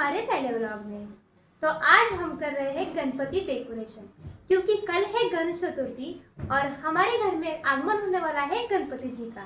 हमारे पहले व्लॉग में। तो आज हम कर रहे हैं गणपति डेकोरेशन, क्योंकि कल है गणेश चतुर्थी और हमारे घर में आगमन होने वाला है गणपति जी का।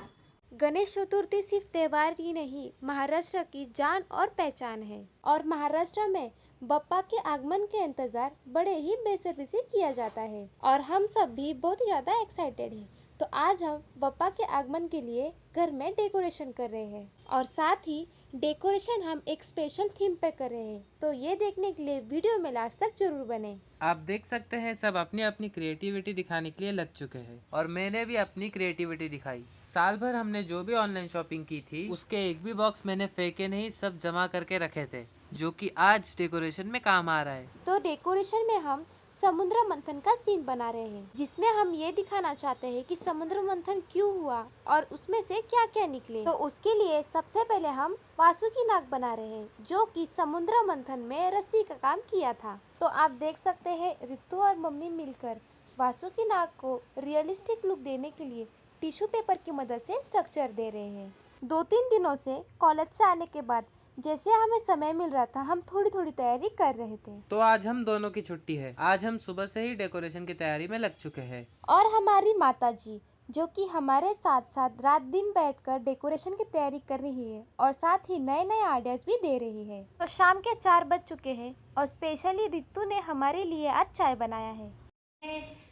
गणेश चतुर्थी सिर्फ त्योहार ही नहीं, महाराष्ट्र की जान और पहचान है। और महाराष्ट्र में बप्पा के आगमन के इंतजार बड़े ही बेसब्री से किया जाता है और हम सब भी बहुत ही ज़्यादा एक्साइटेड हैं। तो आज हम बप्पा के आगमन के लिए घर में डेकोरेशन कर रहे हैं और साथ ही डेकोरेशन हम एक स्पेशल थीम पर कर रहे हैं। तो ये देखने के लिए वीडियो में लास्ट तक जरूर बने। आप देख सकते हैं सब अपनी अपनी क्रिएटिविटी दिखाने के लिए लग चुके हैं और मैंने भी अपनी क्रिएटिविटी दिखाई। साल भर हमने जो भी ऑनलाइन शॉपिंग की थी उसके एक भी बॉक्स मैंने फेंके नहीं, सब जमा करके रखे थे, जो कि आज डेकोरेशन में काम आ रहा है। तो डेकोरेशन में हम समुद्र मंथन का सीन बना रहे हैं, जिसमें हम ये दिखाना चाहते हैं कि समुद्र मंथन क्यों हुआ और उसमें से क्या क्या निकले। तो उसके लिए सबसे पहले हम वासुकी नाग बना रहे हैं, जो कि समुद्र मंथन में रस्सी का काम किया था। तो आप देख सकते हैं रितु और मम्मी मिलकर वासुकी नाग को रियलिस्टिक लुक देने के लिए टिश्यू पेपर की मदद से स्ट्रक्चर दे रहे हैं। 2-3 दिनों से कॉलेज से आने के बाद जैसे हमें समय मिल रहा था, हम थोड़ी थोड़ी तैयारी कर रहे थे। तो आज हम दोनों की छुट्टी है, आज हम सुबह से ही डेकोरेशन की तैयारी में लग चुके हैं। और हमारी माता जी, जो कि हमारे साथ साथ रात दिन बैठकर डेकोरेशन की तैयारी कर रही है और साथ ही नए नए आइडियाज भी दे रही है। तो शाम के 4 बज चुके हैं और स्पेशली रितु ने हमारे लिए आज चाय बनाया है।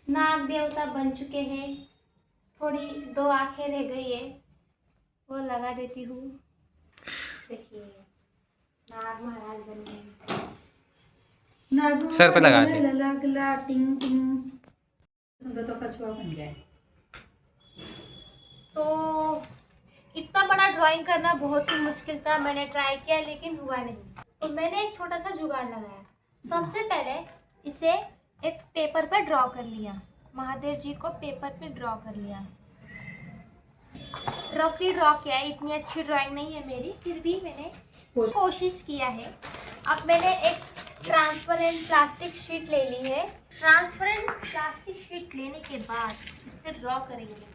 नाग देवता बन चुके हैं, थोड़ी 2 आंखें रह गई है, वो लगा देती हूँ। देखिए नाग महाराज बन गए, सर पे लगा दे। गला टिंग टिंग तो कछुआ बन गया। तो इतना बड़ा ड्राइंग करना बहुत ही मुश्किल था। मैंने ट्राई किया लेकिन हुआ नहीं। तो मैंने एक छोटा सा जुगाड़ लगाया। सबसे पहले इसे एक पेपर पर ड्रॉ कर लिया, महादेव जी को पेपर पे ड्रॉ कर लिया, रफली ड्रॉ किया। इतनी अच्छी ड्राइंग नहीं है मेरी, फिर भी मैंने कोशिश किया है। अब मैंने एक ट्रांसपेरेंट प्लास्टिक शीट ले ली है। ट्रांसपेरेंट प्लास्टिक शीट लेने के बाद इस पर ड्रॉ करेंगे।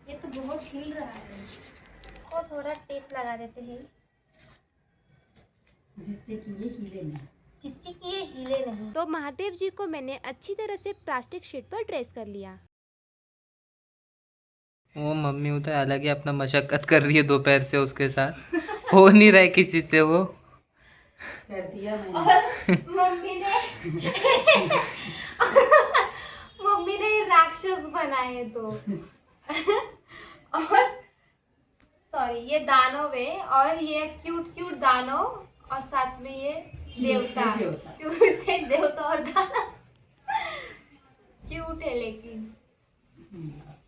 ये तो बहुत हिल रहा है, को थोड़ा टेप लगा देते हैं जिससे कि ये हिले नहीं। तो महादेव जी को मैंने अच्छी तरह से प्लास्टिक शीट पर ट्रेस कर लिया। वो मम्मी उधर अलग ही अपना मशक्कत कर रही है दोपहर से, उसके साथ हो नहीं रहा है किसी से वो। कर दिया मैंने। और मम्मी ने राक्षस बनाए तो और सॉरी ये दानव है और ये क्यूट क्यूट दानव और साथ में ये देवता, क्यूट से देवता और दानव क्यूट है। लेकिन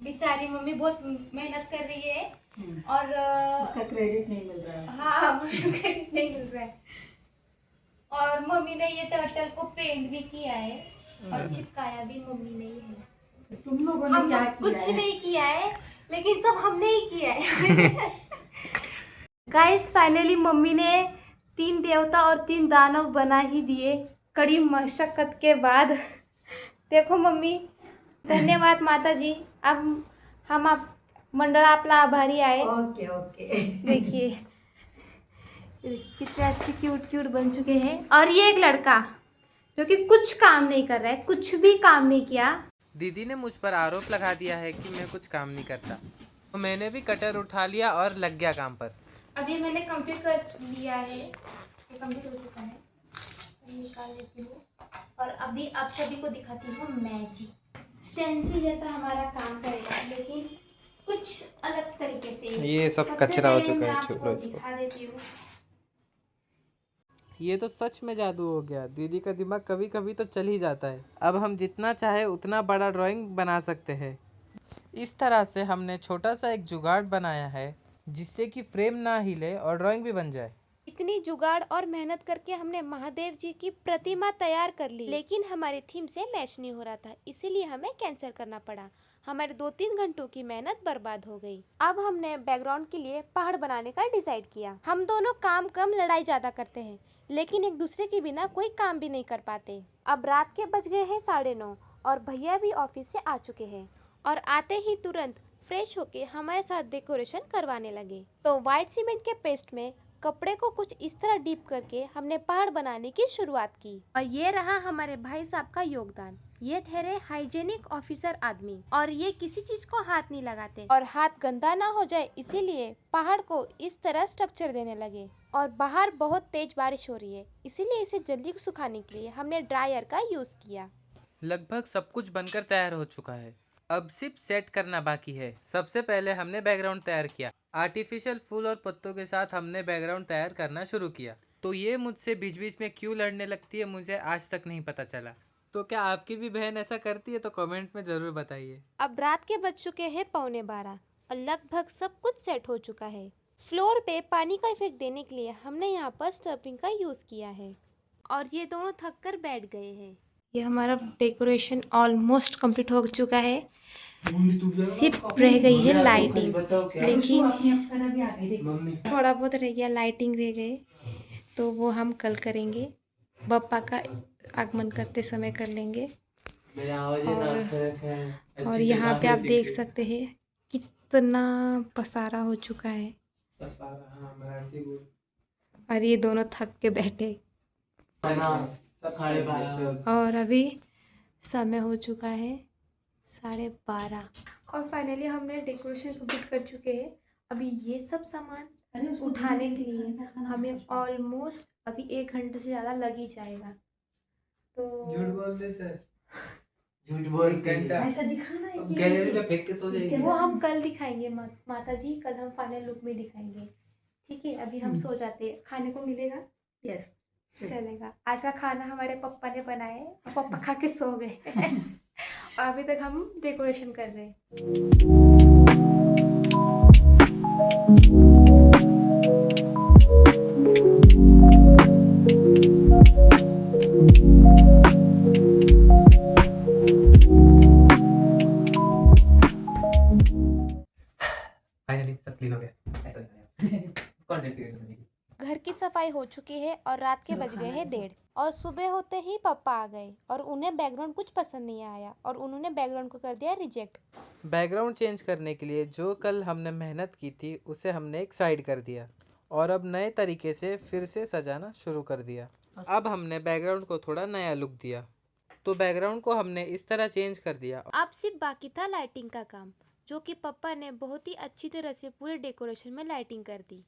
बेचारी मम्मी बहुत मेहनत कर रही है और उसका क्रेडिट नहीं मिल रहा है। हाँ क्रेडिट नहीं मिल रहा है। और मम्मी ने ये टर्टल को पेंट भी किया है और चिपकाया भी मम्मी ने ही है। तुम लोगों ने हम क्या लोग किया कुछ है? नहीं किया है, लेकिन सब हमने ही किया है। गाइस फाइनली मम्मी ने 3 देवता और 3 दानव बना ही दिए कड़ी मशक्कत के बाद। देखो मम्मी, धन्यवाद माता जी। अब हम आप मंडळ आपला आभारी आहे। Okay okay. देखिए कितने अच्छे क्यूट क्यूट बन चुके हैं। और ये एक लड़का जो कि कुछ काम नहीं कर रहा है, कुछ भी काम नहीं किया। दीदी ने मुझ पर आरोप लगा दिया है कि मैं कुछ काम नहीं करता, तो मैंने भी कटर उठा लिया और लग गया काम पर। अभी मैंने कंप्लीट कर लिया है, ये कंप्लीट हो चुका है। निकाल लेती हूँ और अभी आप सभी को दिखाती हूँ मैजिक। स्टेंसिल जैसा हमारा काम करेगा, लेकिन कुछ अलग तरीके से। ये सब सबसे कचरा हो पहले चुका मैं है, आपको छोड़ो इसको। दिखा देती हूँ। ये तो सच में जादू हो गया। दीदी का दिमाग कभी कभी तो चल ही जाता है। अब हम जितना चाहे उतना बड़ा ड्राइंग बना सकते हैं। इस तरह से हमने छोटा सा एक जुगाड़ बनाया है जिससे कि फ्रेम ना हिले और ड्राइंग भी बन जाए। इतनी जुगाड़ और मेहनत करके हमने महादेव जी की प्रतिमा तैयार कर ली, लेकिन हमारी थीम से मैच नहीं हो रहा था, इसीलिए हमें कैंसिल करना पड़ा। हमारे 2-3 घंटों की मेहनत बर्बाद हो गई। अब हमने बैकग्राउंड के लिए पहाड़ बनाने का डिसाइड किया। हम दोनों काम कम लड़ाई ज्यादा करते हैं, लेकिन एक दूसरे के बिना कोई काम भी नहीं कर पाते। अब रात के बज गए हैं 9:30 और भैया भी ऑफिस से आ चुके हैं और आते ही तुरंत फ्रेश होके हमारे साथ डेकोरेशन करवाने लगे। तो व्हाइट सीमेंट के पेस्ट में कपड़े को कुछ इस तरह डीप करके हमने पहाड़ बनाने की शुरुआत की। और ये रहा हमारे भाई साहब का योगदान। ये ठहरे हाइजेनिक ऑफिसर आदमी और ये किसी चीज को हाथ नहीं लगाते और हाथ गंदा ना हो जाए इसीलिए पहाड़ को इस तरह स्ट्रक्चर देने लगे। और बाहर बहुत तेज बारिश हो रही है इसीलिए इसे जल्दी सुखाने के लिए हमने ड्रायर का यूज किया। लगभग सब कुछ बनकर तैयार हो चुका है, अब सिर्फ सेट करना बाकी है। सबसे पहले हमने बैकग्राउंड तैयार किया। आर्टिफिशियल फूल और पत्तों के साथ हमने बैकग्राउंड तैयार करना शुरू किया। तो ये मुझसे बीच बीच में क्यों लड़ने लगती है मुझे आज तक नहीं पता चला। तो क्या आपकी भी बहन ऐसा करती है तो कमेंट में ज़रूर बताइए। अब रात के बज चुके हैं 11:15 और लगभग सब कुछ सेट हो चुका है। फ्लोर पे पानी का इफेक्ट देने के लिए हमने यहाँ पर स्टर्पिंग का यूज किया है और ये दोनों थक कर बैठ गए हैं। ये हमारा डेकोरेशन ऑलमोस्ट कंप्लीट हो चुका है, सिर्फ रह गई है लाइटिंग। लेकिन अपनी अप्सरा भी आ गई देख। थोड़ा बहुत रह गया, लाइटिंग रह गए, तो वो हम कल करेंगे। बप्पा का आगमन करते समय कर लेंगे। और यहाँ पे आप देख सकते हैं कितना पसारा हो चुका है और ये दोनों थक के बैठे। और अभी समय हो चुका है 12:30 और फाइनली हमने डेकोरेशन कंप्लीट कर चुके हैं। अभी ये सब सामान उठाने के लिए हमें ऑलमोस्ट अभी 1 घंटे से ज़्यादा लग ही जाएगा। तो झूठ बोल के ऐसा दिखाना है कि गैलरी में फेंक के सो जाएगी। वो हम कल दिखाएंगे माता जी, कल हम फाइनल लुक में दिखाएंगे। ठीक है, अभी हम सो जाते हैं। खाने को मिलेगा? यस चलेगा। आज का खाना हमारे पापा ने बनाया है, पापा खा के सो गए। और अभी तक हम डेकोरेशन कर रहे हैं। फाइनली सब क्लीन हो गया। ऐसा कंटेंट क्रिएट करने की। घर की सफाई हो चुकी है और रात के बज गए हैं 1:30 और सुबह होते ही पापा आ गए और उन्हें बैकग्राउंड कुछ पसंद नहीं आया और उन्होंने बैकग्राउंड को कर दिया रिजेक्ट। बैकग्राउंड चेंज करने के लिए जो कल हमने मेहनत की थी उसे हमने एक साइड कर दिया और अब नए तरीके से फिर से सजाना शुरू कर दिया। अब हमने बैकग्राउंड को थोड़ा नया लुक दिया, तो बैकग्राउंड को हमने इस तरह चेंज कर दिया। अब सिर्फ बाकी था लाइटिंग का काम, जो कि पापा ने बहुत ही अच्छी तरह से पूरे डेकोरेशन में लाइटिंग कर दी।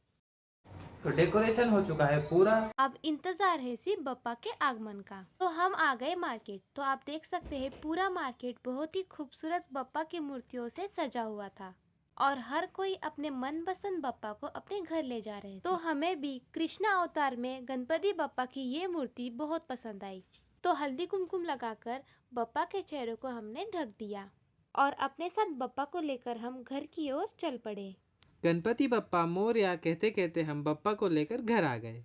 तो डेकोरेशन हो चुका है पूरा। अब इंतजार है सिर्फ बप्पा के आगमन का। तो हम आ गए मार्केट। तो आप देख सकते हैं पूरा मार्केट बहुत ही खूबसूरत बप्पा की मूर्तियों से सजा हुआ था और हर कोई अपने मनपसंद बप्पा को अपने घर ले जा रहे थे। तो हमें भी कृष्णा अवतार में गणपति बप्पा की ये मूर्ति बहुत पसंद आई, तो हल्दी कुमकुम लगाकर बप्पा के चेहरे को हमने ढक दिया और अपने साथ बप्पा को लेकर हम घर की ओर चल पड़े। गणपति बप्पा मोरया कहते कहते हम बप्पा को लेकर घर आ गए।